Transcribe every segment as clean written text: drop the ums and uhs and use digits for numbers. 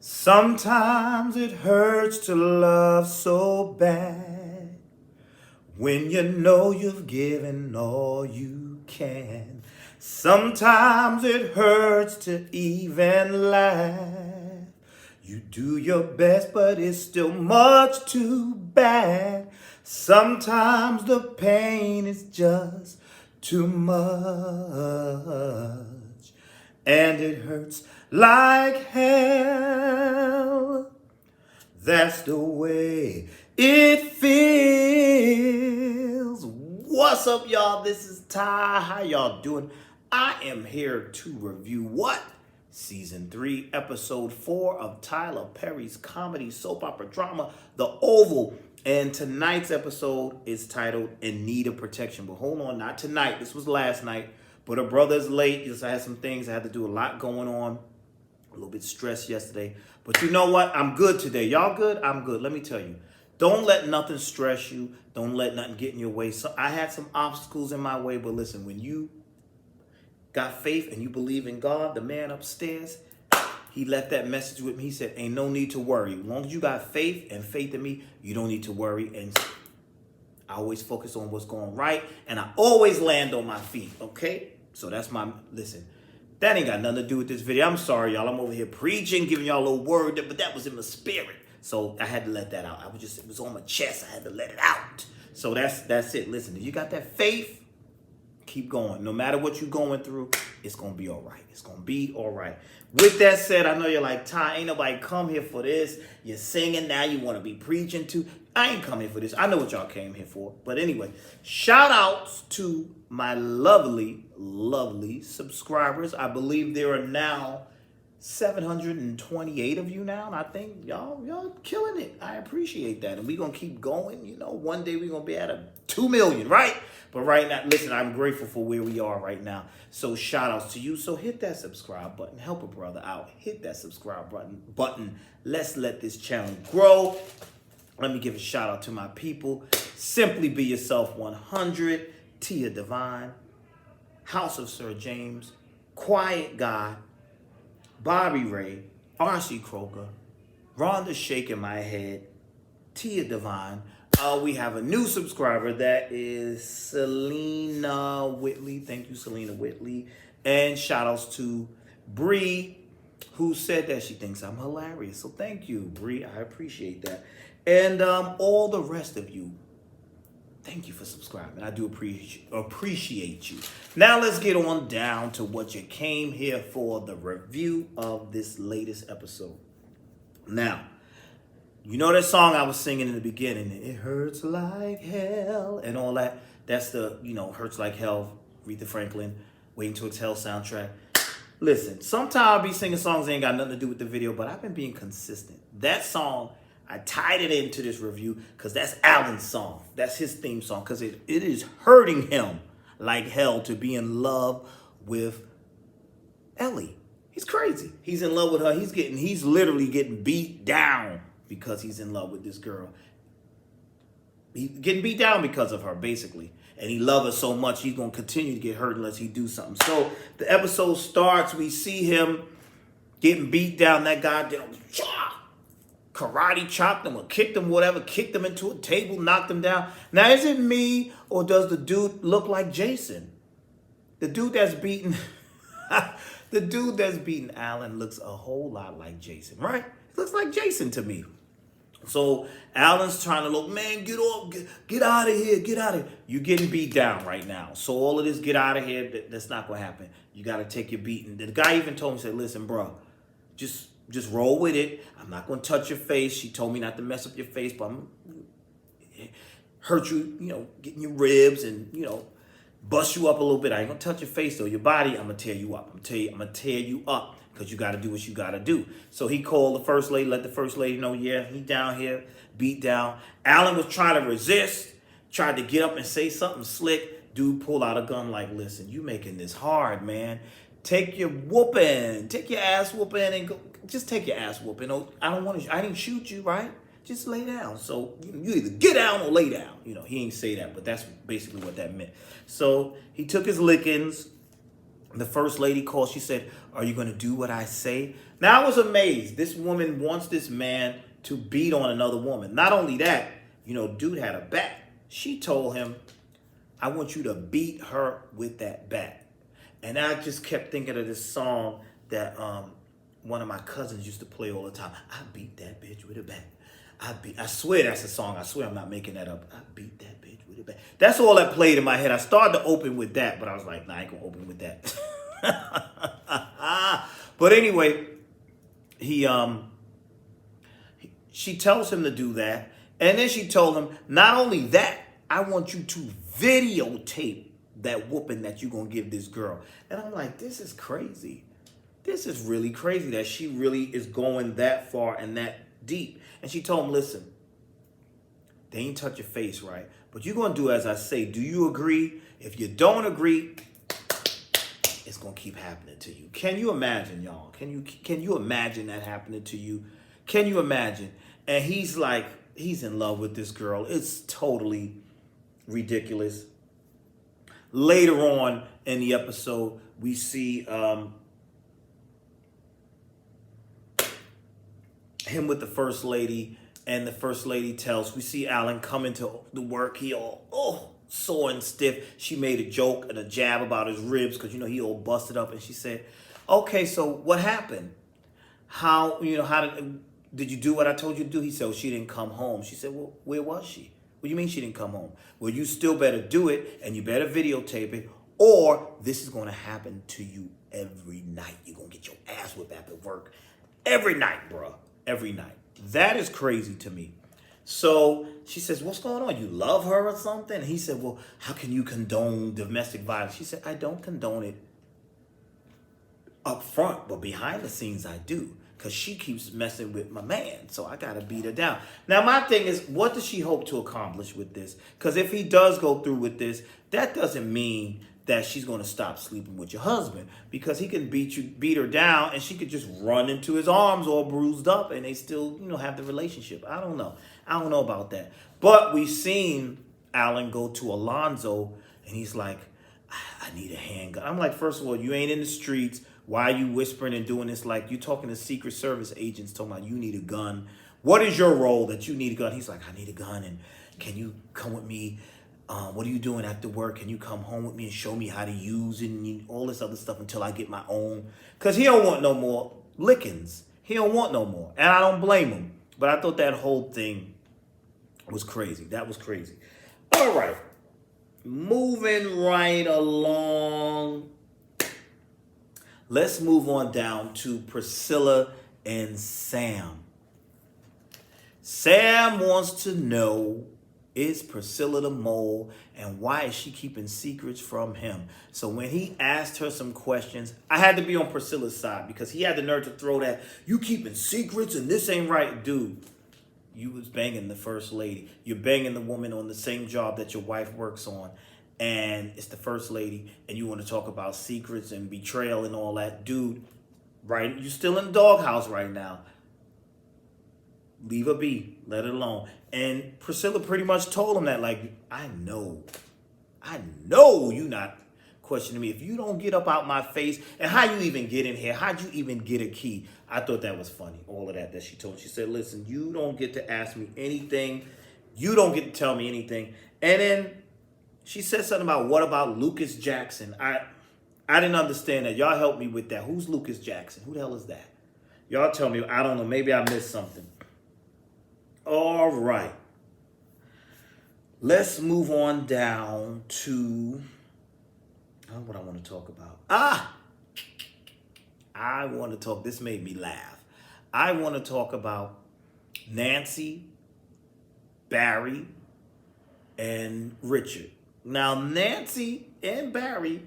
Sometimes it hurts to love so bad when you know you've given all you can. Sometimes it hurts to even laugh. You do your best, but it's still much too bad. Sometimes the pain is just too much, and it hurts like hell. That's the way it feels. What's up, y'all? This is Ty. How y'all doing? I am here to review what? Season 3, Episode 4 of Tyler Perry's comedy soap opera drama, The Oval. And tonight's episode is titled In Need of Protection. But hold on, not tonight. This was last night. But her brother's late. Just I had some things. I had to do a lot going on. A little bit stressed yesterday. But you know what? I'm good today. Y'all good? I'm good. Let me tell you. Don't let nothing stress you. Don't let nothing get in your way. So I had some obstacles in my way. But listen, when you got faith and you believe in God, the man upstairs, he left that message with me. He said, ain't no need to worry. As long as you got faith and faith in me, you don't need to worry. And I always focus on what's going right. And I always land on my feet. Okay? So that's my, listen. That ain't got nothing to do with this video. I'm sorry, y'all. I'm over here preaching, giving y'all a little word, but that was in my spirit. So I had to let that out. It was on my chest. I had to let it out. So that's it. Listen, if you got that faith, keep going. No matter what you're going through, it's going to be all right. It's going to be all right. With that said, I know you're like, Ty, ain't nobody come here for this. You're singing now. You want to be preaching too. I ain't come here for this. I know what y'all came here for. But anyway, shout outs to my lovely, lovely subscribers. I believe there are now 728 of you now. And I think y'all killing it. I appreciate that. And we're going to keep going. You know, one day we're going to be at a 2 million, right? But right now, listen, I'm grateful for where we are right now. So shout outs to you. So hit that subscribe button. Help a brother out. Hit that subscribe button. Let's let this channel grow. Let me give a shout out to my people. Simply Be Yourself 100, Tia Divine, House of Sir James, Quiet God, Bobby Ray, R.C. Kroger, Rhonda Shaking My Head, Tia Divine. We have a new subscriber. That is Selena Whitley. Thank you, Selena Whitley. And shout outs to Bree, who said that she thinks I'm hilarious. So thank you, Bree. I appreciate that. And all the rest of you, thank you for subscribing. I do appreciate you. Now let's get on down to what you came here for, the review of this latest episode. Now, you know that song I was singing in the beginning, It Hurts Like Hell, and all that. That's the, Hurts Like Hell, Aretha Franklin, Waiting to Exhale soundtrack. Listen, sometimes I'll be singing songs that ain't got nothing to do with the video, but I've been being consistent. That song, I tied it into this review because that's Alan's song. That's his theme song, because it is hurting him like hell to be in love with Ellie. He's crazy. He's in love with her. He's literally getting beat down because he's in love with this girl. He's getting beat down because of her, basically. And he loves her so much, he's going to continue to get hurt unless he do something. So the episode starts, we see him getting beat down. That guy did karate chopped him or kicked him, whatever, kicked him into a table, knocked him down. Now, is it me or does the dude look like Jason? The dude that's beating, the dude that's beating Alan looks a whole lot like Jason, right? It looks like Jason to me. So Alan's trying to look, man, get off, get out of here, get out of here. You're getting beat down right now. So all of this get out of here, that's not going to happen. You got to take your beating. The guy even told me, said, listen, bro, just roll with it. I'm not going to touch your face. She told me not to mess up your face, but I'm hurt you, getting your ribs and, bust you up a little bit. I ain't going to touch your face, though. Your body, I'm going to tear you up. I'm going to tear you up. Because you got to do what you got to do. So he called the first lady, let the first lady know, yeah, he down here, beat down. Alan was trying to resist, tried to get up and say something slick. Dude pulled out a gun like, listen, you making this hard, man. Take your whooping. Take your ass whooping and go. Just take your ass whooping. I didn't shoot you, right? Just lay down. So you either get down or lay down. He ain't say that, but that's basically what that meant. So he took his lickings. The first lady called. She said, are you going to do what I say? Now, I was amazed. This woman wants this man to beat on another woman. Not only that, dude had a bat. She told him, I want you to beat her with that bat. And I just kept thinking of this song that one of my cousins used to play all the time. I beat that bitch with a bat. I swear that's a song. I swear I'm not making that up. I beat that bitch with a bat. That's all that played in my head. I started to open with that, but I was like, nah, I ain't gonna open with that. But anyway, she tells him to do that. And then she told him, not only that, I want you to videotape that whooping that you're going to give this girl. And I'm like, this is crazy. This is really crazy that she really is going that far and that deep. And she told him, listen, they ain't touch your face, right? But you're going to do as I say. Do you agree? If you don't agree, it's going to keep happening to you. Can you imagine, y'all? Can you imagine that happening to you? Can you imagine? And he's like, he's in love with this girl. It's totally ridiculous. Later on in the episode, we see him with the first lady, and the first lady we see Alan come into the work. He all sore and stiff. She made a joke and a jab about his ribs because he all busted up, and she said, okay, so what happened? How did you do what I told you to do? He said, well, she didn't come home. She said, well, where was she? What do you mean she didn't come home? Well, you still better do it, and you better videotape it, or this is going to happen to you every night. You're going to get your ass whipped after work. Every night, bro. Every night. That is crazy to me. So she says, what's going on? You love her or something? And he said, well, how can you condone domestic violence? She said, I don't condone it up front, but behind the scenes I do. Because she keeps messing with my man, so I got to beat her down. Now, my thing is, what does she hope to accomplish with this? Because if he does go through with this, that doesn't mean that she's going to stop sleeping with your husband. Because he can beat her down, and she could just run into his arms all bruised up, and they still, have the relationship. I don't know. I don't know about that. But we've seen Alan go to Alonzo, and he's like, I need a handgun. I'm like, first of all, you ain't in the streets. Why are you whispering and doing this? Like, you talking to Secret Service agents talking about you need a gun. What is your role that you need a gun? He's like, I need a gun, and can you come with me? What are you doing after work? Can you come home with me and show me how to use it and all this other stuff until I get my own? Because he don't want no more lickings. He don't want no more. And I don't blame him. But I thought that whole thing was crazy. That was crazy. All right. Moving right along. Let's move on down to Priscilla and Sam. Sam wants to know, is Priscilla the mole, and why is she keeping secrets from him? So when he asked her some questions, I had to be on Priscilla's side because he had the nerve to throw that, you keeping secrets and this ain't right. Dude, you was banging the first lady. You're banging the woman on the same job that your wife works on. And it's the first lady, and you want to talk about secrets and betrayal and all that. Dude, right? You're still in the doghouse right now. Leave her be. Let it alone. And Priscilla pretty much told him that, like, I know you not questioning me. If you don't get up out my face, and how you even get in here? How'd you even get a key? I thought that was funny, all of that she told. She said, listen, you don't get to ask me anything. You don't get to tell me anything. And then she said something about, what about Lucas Jackson? I didn't understand that. Y'all help me with that. Who's Lucas Jackson? Who the hell is that? Y'all tell me. I don't know. Maybe I missed something. All right. Let's move on down to what I want to talk about. I want to talk. This made me laugh. I want to talk about Nancy, Barry, and Richard. Now, Nancy and Barry,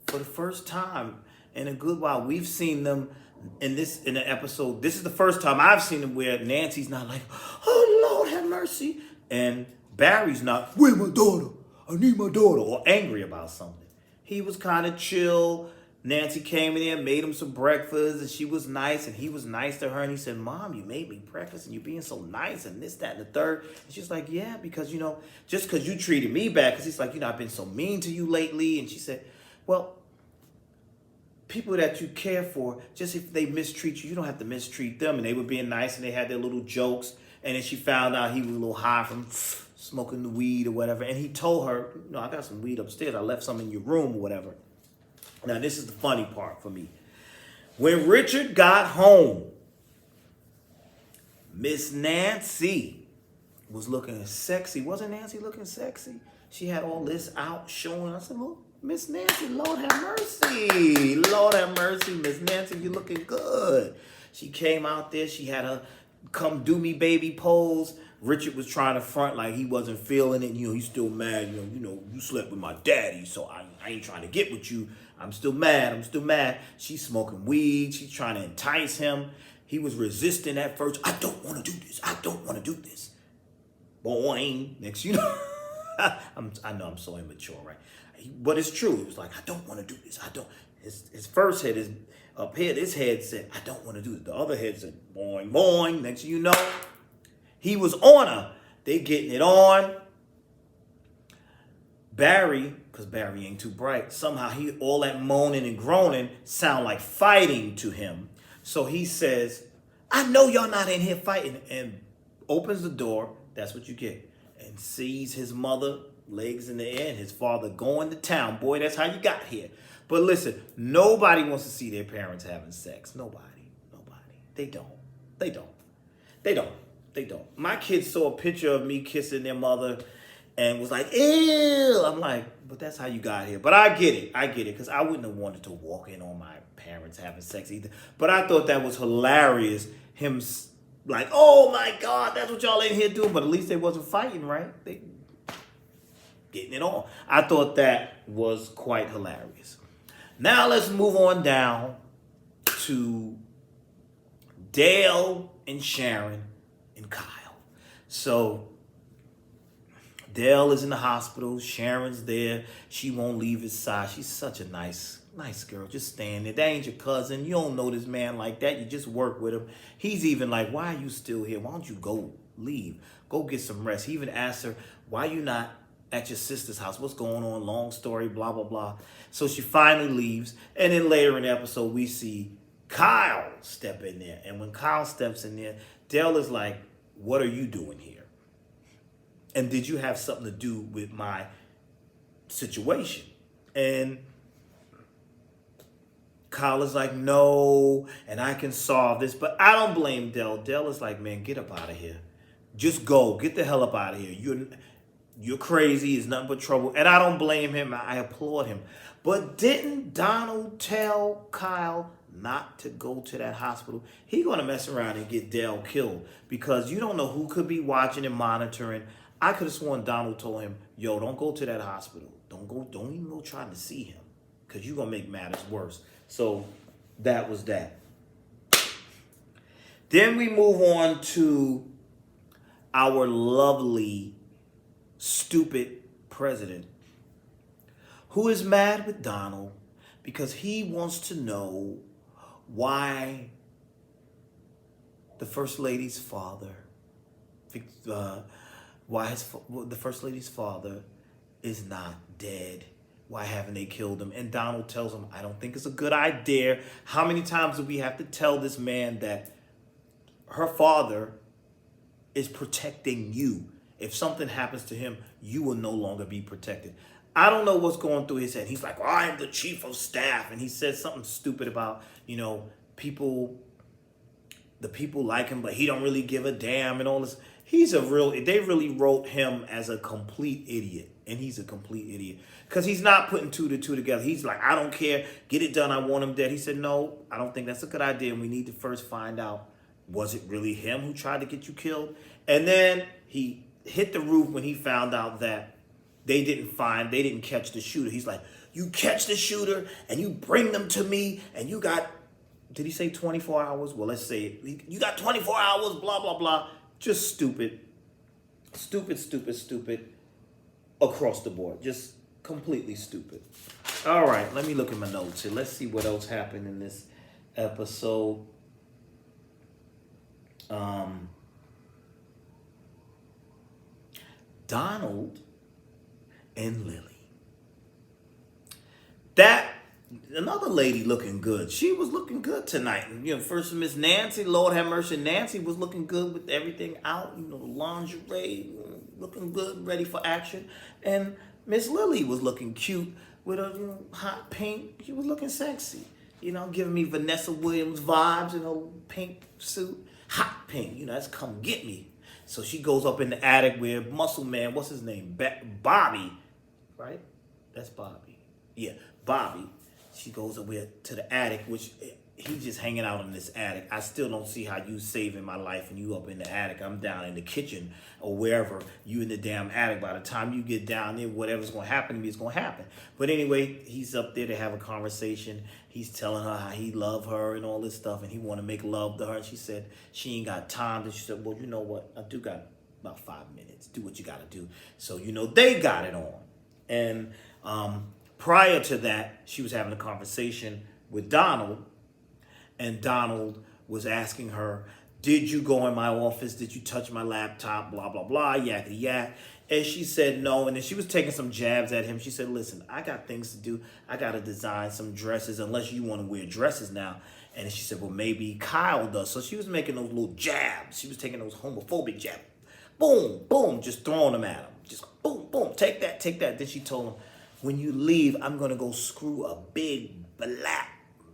for the first time in a good while, we've seen them in the episode. This is the first time I've seen them where Nancy's not like, oh, Lord, have mercy. And Barry's not, where's my daughter? I need my daughter. Or angry about something. He was kind of chill. Nancy came in there, made him some breakfast, and she was nice, and he was nice to her. And he said, Mom, you made me breakfast, and you're being so nice, and this, that, and the third. And she's like, yeah, because, just because you treated me bad, because he's like, I've been so mean to you lately. And she said, well, people that you care for, just if they mistreat you, you don't have to mistreat them. And they were being nice and they had their little jokes. And then she found out he was a little high from smoking the weed or whatever. And he told her, I got some weed upstairs. I left some in your room or whatever. Now, this is the funny part for me. When Richard got home, Miss Nancy was looking sexy. Wasn't Nancy looking sexy? She had all this out showing. I said, look, Miss Nancy, Lord have mercy. Lord have mercy, Miss Nancy, you looking good. She came out there. She had her come do me baby pose. Richard was trying to front like he wasn't feeling it. He's still mad. You slept with my daddy, so I ain't trying to get with you. I'm still mad. She's smoking weed. She's trying to entice him. He was resisting at first. I don't want to do this. Boing. Next, I know I'm so immature, right? But it's true. It was like, I don't want to do this. I don't. His first head is up here. This head said, I don't want to do it. The other head said, boing, boing. Next thing you know, he was on her. They getting it on. Barry, because Barry ain't too bright, somehow all that moaning and groaning sound like fighting to him. So he says, I know y'all not in here fighting, and opens the door. That's what you get. And sees his mother, legs in the air, and his father going to town. Boy, that's how you got here. But listen, nobody wants to see their parents having sex. Nobody. They don't. My kids saw a picture of me kissing their mother and was like, ew. I'm like, but that's how you got here. But I get it, because I wouldn't have wanted to walk in on my parents having sex either. But I thought that was hilarious. Him like, oh my God, that's what y'all in here doing. But at least they wasn't fighting, right? They getting it on. I thought that was quite hilarious. Now let's move on down to Dale and Sharon and Kyle. So Dale is in the hospital. Sharon's there. She won't leave his side. She's such a nice girl. Just staying there. That ain't your cousin. You don't know this man like that. You just work with him. He's even like, why are you still here? Why don't you go leave? Go get some rest. He even asked her, why you not at your sister's house? What's going on? Long story, blah, blah, blah. So she finally leaves. And then later in the episode, we see Kyle step in there. And when Kyle steps in there, Dale is like, what are you doing here? And did you have something to do with my situation? And Kyle is like, no, and I can solve this. But I don't blame Dale. Dale is like, man, get up out of here. Just go. Get the hell up out of here. You're crazy. It's nothing but trouble. And I don't blame him. I applaud him. But didn't Donald tell Kyle not to go to that hospital? He going to mess around and get Dale killed because you don't know who could be watching and monitoring. I could have sworn Donald told him, yo, don't go to that hospital. Don't even go trying to see him because you're going to make matters worse. So that was that. Then we move on to our lovely, stupid president who is mad with Donald because he wants to know why the First Lady's father, the First Lady's father is not dead. Why haven't they killed him? And Donald tells him, I don't think it's a good idea. How many times do we have to tell this man that her father is protecting you? If something happens to him, you will no longer be protected. I don't know what's going through his head. He's like, well, I'm the chief of staff. And he says something stupid about, the people like him, but he don't really give a damn and all this. They really wrote him as a complete idiot. And he's a complete idiot. Because he's not putting two to two together. He's like, I don't care. Get it done. I want him dead. He said, no, I don't think that's a good idea. And we need to first find out, was it really him who tried to get you killed? And then he hit the roof when he found out that they didn't catch the shooter. He's like, you catch the shooter and you bring them to me and you got, did he say 24 hours? Well, let's say it. You got 24 hours, blah, blah, blah. Just stupid across the board. Just completely stupid. All right, let me look at my notes here. Let's see what else happened in this episode. Donald and Lily. another lady looking good. She was looking good tonight. You know, first Miss Nancy, Lord have mercy, Nancy was looking good with everything out. You know, lingerie, looking good, ready for action. And Miss Lily was looking cute with a hot pink. She was looking sexy. You know, giving me Vanessa Williams vibes in her pink suit. Hot pink. You know, that's come get me. So she goes up in the attic with Muscle Man. What's his name? Bobby. Right? That's Bobby. Yeah, Bobby. She goes up with to the attic, which he's just hanging out in this attic. I still don't see how you saving my life and you up in the attic. I'm down in the kitchen or wherever. You in the damn attic. By the time you get down there, whatever's going to happen to me is going to happen. But anyway, he's up there to have a conversation. He's telling her how he love her and all this stuff, and he want to make love to her. And she said she ain't got time. And she said, well, you know what? I do got about 5 minutes. Do what you got to do. So, you know, they got it on. And prior to that, she was having a conversation with Donald. And Donald was asking her, did you go in my office? Did you touch my laptop? Blah, blah, blah, yakety yak. And she said no. And then she was taking some jabs at him. She said, listen, I got things to do. I got to design some dresses unless you want to wear dresses now. And she said, well, maybe Kyle does. So she was making those little jabs. She was taking those homophobic jabs. Boom, boom, just throwing them at him. Just boom, boom, take that, take that. Then she told him, when you leave, I'm going to go screw a big black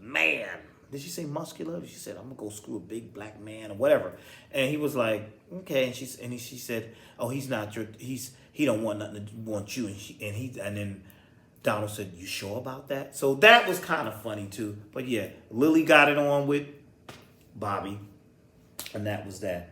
man. Did she say muscular? She said, I'm going to go screw a big black man or whatever. And he was like, okay. And she said, oh, he's not your, he don't want nothing to want you. And then Donald said, you sure about that? So that was kind of funny too. But yeah, Lily got it on with Bobby. And that was that.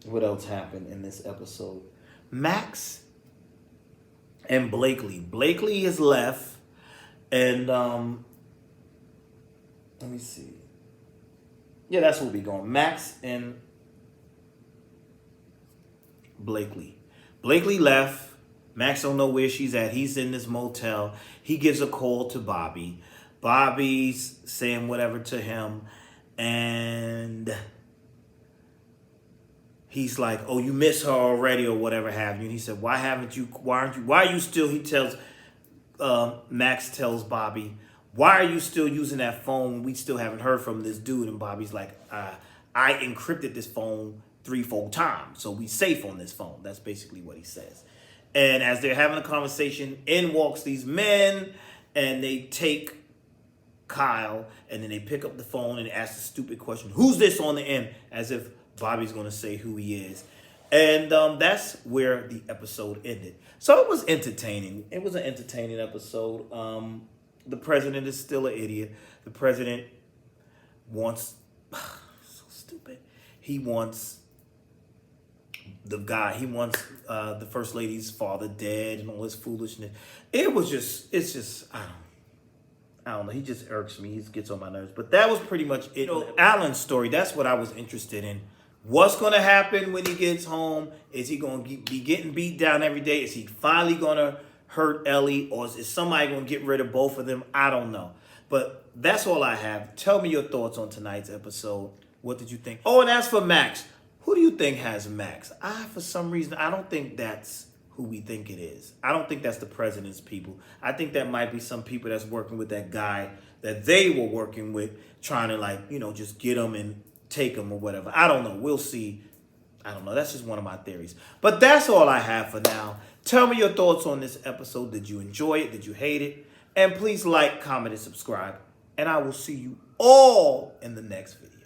What else happened in this episode? Max and Blakely. Blakely is left, and let me see. Yeah, that's where we going. Max and Blakely. Blakely left. Max don't know where she's at. He's in this motel. He gives a call to Bobby. Bobby's saying whatever to him, and he's like, oh, you miss her already or whatever have you. And he said, why are you still, he tells, Max tells Bobby, why are you still using that phone? We still haven't heard from this dude. And Bobby's like, I encrypted this phone 3-4 times. So we safe on this phone. That's basically what he says. And as they're having a conversation, in walks these men and they take Kyle and then they pick up the phone and ask a stupid question. Who's this on the end? As if Bobby's going to say who he is. And that's where the episode ended. So it was entertaining. It was an entertaining episode. The president is still an idiot. The president wants... so stupid. He wants the first lady's father dead and all this foolishness. It's just, I don't know. He just irks me. He gets on my nerves. But that was pretty much it. Alan's story, that's what I was interested in. What's going to happen when he gets home? Is he going to be getting beat down every day? Is he finally going to hurt Ellie? Or is somebody going to get rid of both of them? I don't know. But that's all I have. Tell me your thoughts on tonight's episode. What did you think? Oh, and as for Max, who do you think has Max? For some reason, I don't think that's who we think it is. I don't think that's the president's people. I think that might be some people that's working with that guy that they were working with, trying to just get him and take him or whatever. I don't know. We'll see. I don't know. That's just one of my theories. But that's all I have for now. Tell me your thoughts on this episode. Did you enjoy it? Did you hate it? And please like, comment, and subscribe. And I will see you all in the next video.